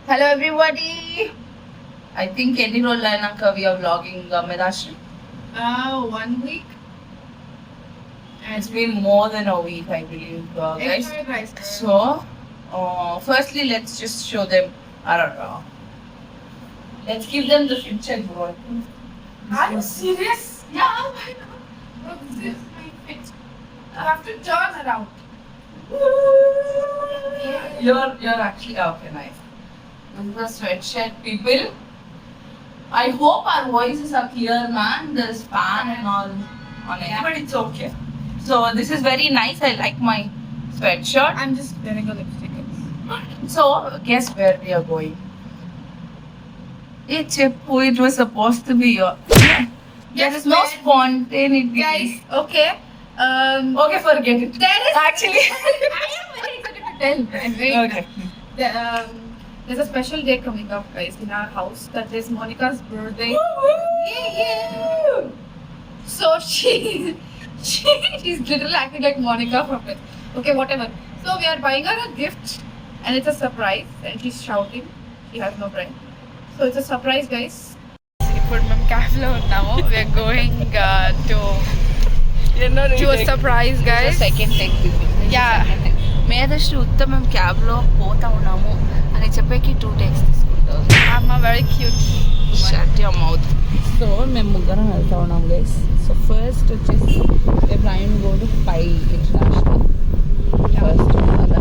Hello everybody. I think any role lineup we are vlogging Medashri. 1 week. It's been more than a week, I believe, guys. So, firstly, let's just show them our. Let's give them the future bro. Are you serious? Yeah. Look, this is my fit. I have to turn around. You're actually okay, nice. This is the sweatshirt, people. I hope our voices are clear, man. There's fan and all on it, but it's okay. So this is very nice. I like my sweatshirt. I'm just wearing a lipstick. So guess where we are going? It's it was supposed to be your. There is no spontaneity. Guys, okay. Okay, forget it. There is Actually. I am very excited to tell. I'm very Okay. There's a special day coming up, guys, in our house. That is Monica's birthday. Yeah. So she's literally acting like Monica from it. Okay, whatever. So we are buying her a gift, and it's a surprise. And she's shouting. She has no brain. So it's a surprise, guys. ఇప్పుడు మేము క్యాఫ్లో ఉన్నాము. We're going to a surprise, guys. Second take. Yeah. Medhasri ఉత్తమం cab లో పోతా ఉన్నాము అని చెప్పేకి 2 takes తీసుకుంటాం. I'm a very cute. Shut your mouth. So మేము ముగ్గురం వెళ్తా ఉన్నాం గైస్. సో ఫస్ట్ వచ్చేసి plan go to Pai international first అక్కడ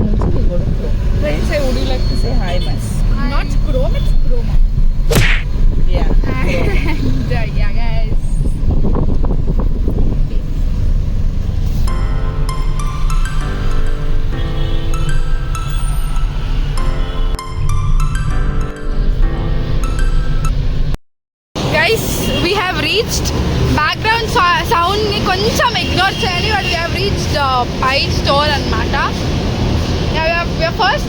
నుంచి we go to Chrome. Friends, I would you like to say hi, miss? Not Chrome, it's Chroma. Yeah. Yeah, guys. Guys, we have reached. Background sound ni koncham ignore cheyali, but we have reached Pi store annamata. Yeah, we are first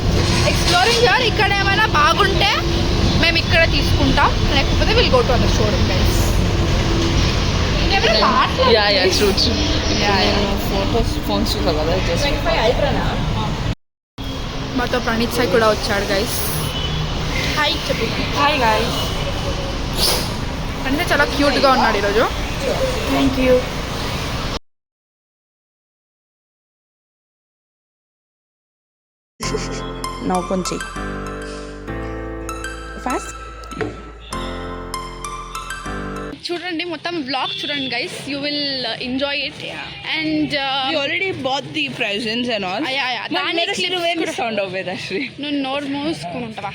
exploring here. Ikkada emaina baagunte మేము ఇక్కడ తీసుకుంటాం, లేకపోతే will go to other showroom, guys. True. Phones చూసా కదా మాతో ప్రణీత్ సాయి కూడా వచ్చాడు, guys. Hi చెప్పు. Hi guys. అంటే చాలా క్యూట్గా ఉన్నాడు ఈరోజు. Thank you. నౌ కొంచెం ఫాస్ట్ చూడండి, మొత్తం బ్లాగ్ చూడండి, guys. You will enjoy it. And already bought the presents and all. Sound of Vedashree నువ్వు నోరు మూసుకుని ఉంటావా?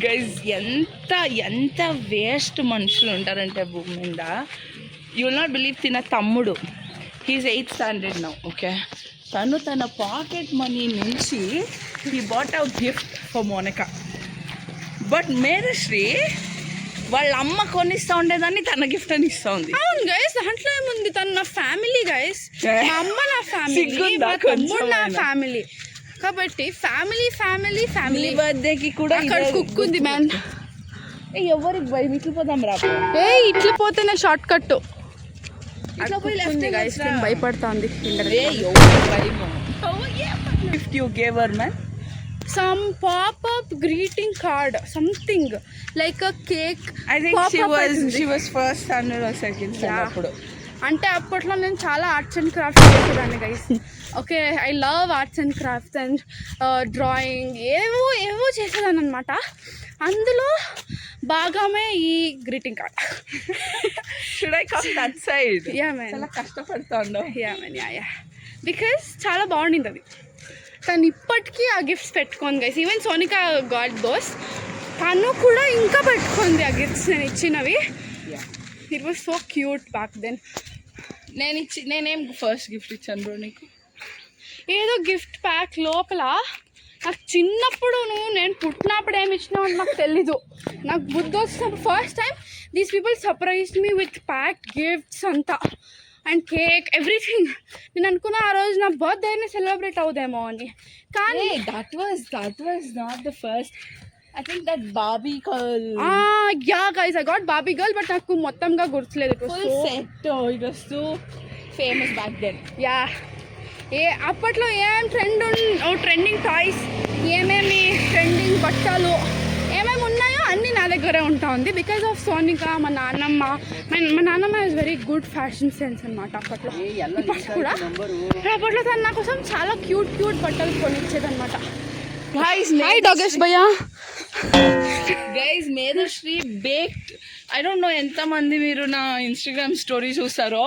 గైస్, ఎంత వేస్ట్ మనుషులు ఉంటారంటే భూమి మీద. You will not believe. తిన తమ్ముడు, he's 8th standard now. Okay, తను తన పాకెట్ మనీ నుంచి he bought out gift for Monica. But Medhashree వాళ్ళ అమ్మ కొనిస్తా ఉండేదాన్ని తన గిఫ్ట్ అని ఇస్తా ఉంది. అవును గైస్, దాంట్లో ఏముంది? తను నా ఫ్యామిలీ, గైస్. మా అమ్మ నా ఫ్యామిలీ, మా తమ్ముడు నా ఫ్యామిలీ. కాబట్టి ఫ్యామిలీ బర్త్డేకి కూడా అక్కడ కుక్ ఉంది, మ్యాన్. ఎవరికి భయం? ఇట్లు పోదాం రా. ఇట్లా పోతేనే షార్ట్ కట్. భయపడుతుంది. Gift you gave her man? Some pop-up greeting card, something like a cake. I think she was first standard or second standard appudu. అంటే అప్పట్లో నేను చాలా ఆర్ట్స్ అండ్ క్రాఫ్ట్స్ చేసేదాన్ని, guys. Okay, I love arts and crafts and drawing, ఏవో చేసేదాన్ని అనమాట. అందులో భాగమే ఈ greeting card. Should I come that side? Yeah, man. చాలా కష్టపడుతాండో. Yeah, man. Yeah. Because చాలా బాగుండింది అది. తను ఇప్పటికీ ఆ గిఫ్ట్స్ పెట్టుకోండి, guys. Even Sonika got those, తను కూడా ఇంకా పెట్టుకుంది ఆ గిఫ్ట్స్ నేను ఇచ్చినవి. It was so cute back then. నేనేం ఫస్ట్ గిఫ్ట్ ఇచ్చాను బ్రో నీకు? ఏదో గిఫ్ట్ ప్యాక్ లోపల. నాకు చిన్నప్పుడు నేను పుట్టినప్పుడు ఏమి ఇచ్చినావు అని నాకు తెలీదు. నాకు బుద్ధి వచ్చినప్పుడు first time these people surprised me with packed gifts అంతా అండ్ కేక్, ఎవ్రీథింగ్. నేను అనుకున్నా ఆ రోజు నా బర్త్డేని సెలబ్రేట్ అవుదేమో అని. కానీ that was not the first. I think that Barbie girl. Yeah, guys, I got Barbie girl, but నాకు మొత్తంగా గుర్తులేదు. Full set. It was so famous back then. Yeah, అప్పట్లో ఏమేమి ట్రెండింగ్ టాయ్స్, ఏమేమి ట్రెండింగ్ బట్టలు ఏమేమి ఉన్నాయో అన్నీ నా దగ్గరే ఉంటా ఉంది. బికాస్ ఆఫ్ సోనిక, మా నాన్నమ్మ is very good fashion sense అనమాట అప్పట్లో. ఇప్పటికి కూడా అప్పట్లో తను నా కోసం చాలా క్యూట్ బట్టలు కొనిచ్చేదన్నమాట. హాయ్ డాగేష్ భయ్యా. Guys, Medhashree baked. I don't know ఎంతమంది మీరు నా ఇన్స్టాగ్రామ్ స్టోరీ చూస్తారో.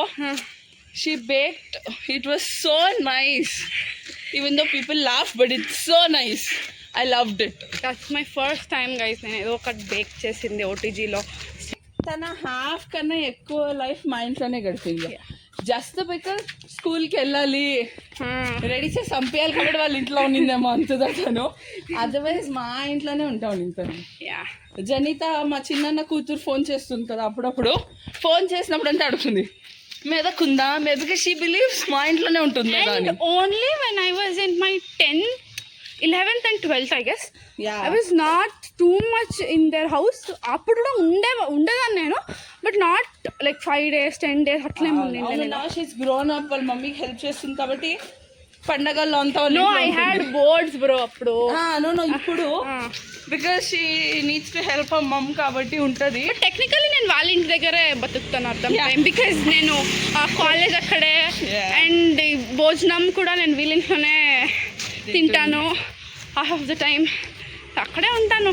She baked. It was so nice. Even though people laugh, but it's so nice. I loved it. That's my first time, guys. నేను ఏదో ఒకటి bake చేసింది ఓటీజీలో. తన హాఫ్ కన్నా ఎక్కువ లైఫ్ మా ఇంట్లోనే గడిపింది. జస్ట్ బికాస్ స్కూల్కి వెళ్ళాలి, రెడీ చేసి పంపించాలి కాబట్టి వాళ్ళ ఇంట్లో ఉన్నిందేమో అంతదా తను. అదర్వైజ్ మా ఇంట్లోనే ఉంటా ఉండింది. జనిత మా చిన్న కూతురు ఫోన్ చేస్తుంది కదా, అప్పుడప్పుడు ఫోన్ చేసినప్పుడు అంటే అడుగుతుంది మెదకుందా, మెదక. షీ బిలీవ్స్ మా ఇంట్లోనే ఉంటుంది. And only when I was in my 10th, 11th and 12th, I guess. Yeah. I was not too much in their house. అప్పుడు కూడా ఉండేదాన్ని నేను, but not like 5 days 10 days అట్లా ఉండింది. Now she's grown up, వాళ్ళ మమ్మీకి help చేస్తుంది కాబట్టి పండగల్లో అంతా. No, I had boards bro అప్పుడు. No, ఇప్పుడు because she needs to help her mom కాబట్టి ఉంటుంది. బట్ టెక్నికలీ నేను వాళ్ళ ఇంటి దగ్గరే బతుకుతాను అర్థం. బికాస్ నేను కాలేజ్ అక్కడే, అండ్ భోజనం కూడా నేను వీళ్ళ ఇంట్లోనే తింటాను. హాఫ్ ఆఫ్ ద టైమ్ అక్కడే ఉంటాను.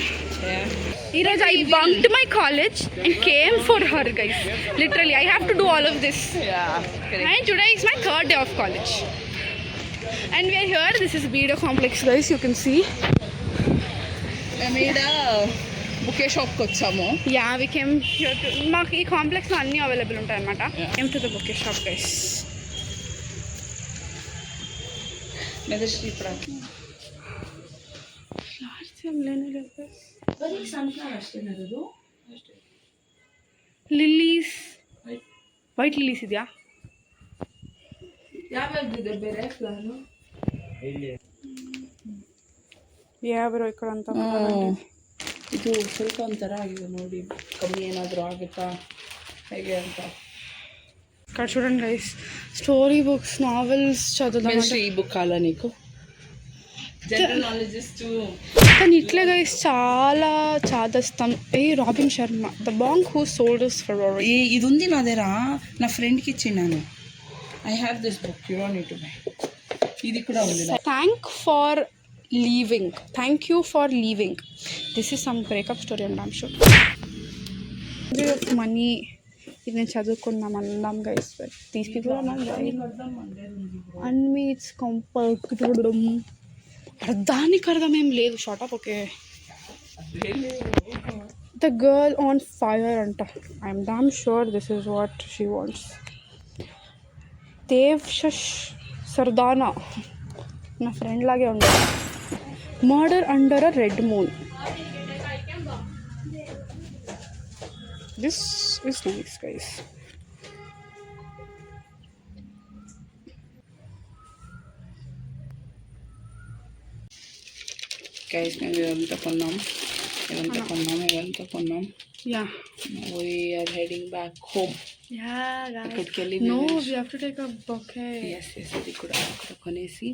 ఈరోజు I bunked my college and came for her guys. Literally I have to do all of this. And today is my 3rd day of college. And we are here. This is BDO complex, guys. You can see. మేము bouquet షాప్కి వచ్చాము. Yeah, we came here to. మాకు ఈ కాంప్లెక్స్లో అన్నీ available ఉంటాయి అనమాట. Came to the bouquet shop, guys. మెదశ్రీ ఇప్పుడు ಲಿಲ್ಲೀಸ್, ವೈಟ್ ಲಿಲ್ಲೀಸ್ ಇದೆಯಾ? ಯಾವ್ಯಾವ್ದಿದೆ ಬೇರೆ ಫ್ಲವರ್? ಯಾವ್ಯಾವ ఇక్కడ ಅಂತ ಇದು ಸ್ವಲ್ಪ ಒಂಥರ ಆಗಿದೆ ನೋಡಿ, ಕಮ್ಮಿ ಏನಾದರೂ ಆಗುತ್ತಾ ಹೇಗೆ ಅಂತ. ఇక్కడ చూడండి గైస్, స్టోరీ బుక్స్, నావెల్స్ చదువుదాం. ఈ బుక్ కాలా నీకు? జనరల్ నాలెడ్జెస్ కానీ ఇట్లే గైస్ చాలా చాదస్తాం. Robin Sharma, the monk who sold us for our. ఇది ఉంది నా దగ్గర, నా ఫ్రెండ్కి ఇచ్చినాను. I have this book, you don't need to buy. ఇది కూడా ఉంది. Thank for leaving, thank you for leaving. This is some breakup story and I'm sure. Of money, ఇది నేను చదువుకున్నాం అందాం guys. These people are not and me it's కంపల్డం. అర్థానికి అర్థం ఏం లేదు. Short okay. The girl on fire అంట. I'm damn sure this is what she wants. Devashish Sardana నా ఫ్రెండ్ లాగే ఉండదు. Murder under a red moon. This is nice guys. Guys మేము ఇదంతా కొన్నాం. Yeah. We are heading back home. Yeah, guys. అక్కడికి వెళ్ళి No, we have to take a bouquet. Yes, అది కూడా అక్కడ కొనేసి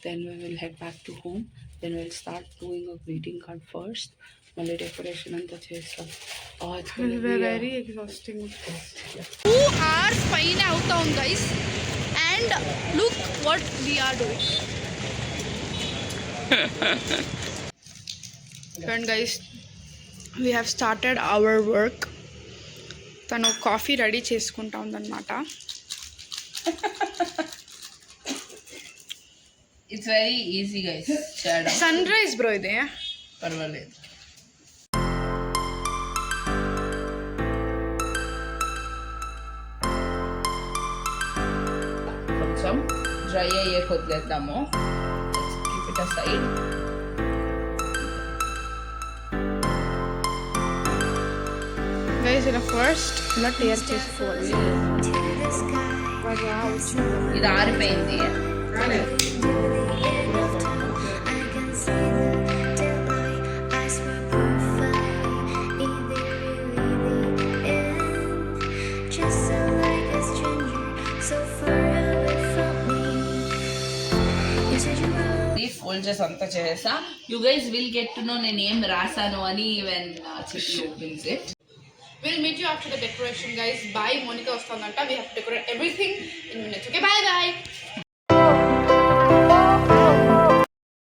then we will head back to home. Then we'll start doing a greeting card first. మళ్ళీ decoration అంతా చేస్తాం. It will be very exhausting. 2 hours పైన అవుతాం guys, and look what we are doing. And guys, we have started our work. తను coffee ready చేసుకుంటా ఉందన్నమాట. It's very easy guys చేయడం. Sunrise bro ఇదే, పర్వాలేదు. కొంచెం డ్రై అయ్యే వదిలేద్దాము. Keep it aside. గైస్ ఇలా ఫస్ట్ ఇలా టేర్ చేసుకోవాలి. ఇది ఆరిపోయింది. Just so like a stranger, so far చేసి అంతా చేసా. You guys will get to know నేను ఏం రాసాను అని వెన్ చిట్టి opens it. We'll meet you after the decoration, guys. Bye. Monica Ostandanta. We have to decorate everything in minutes. Okay, bye.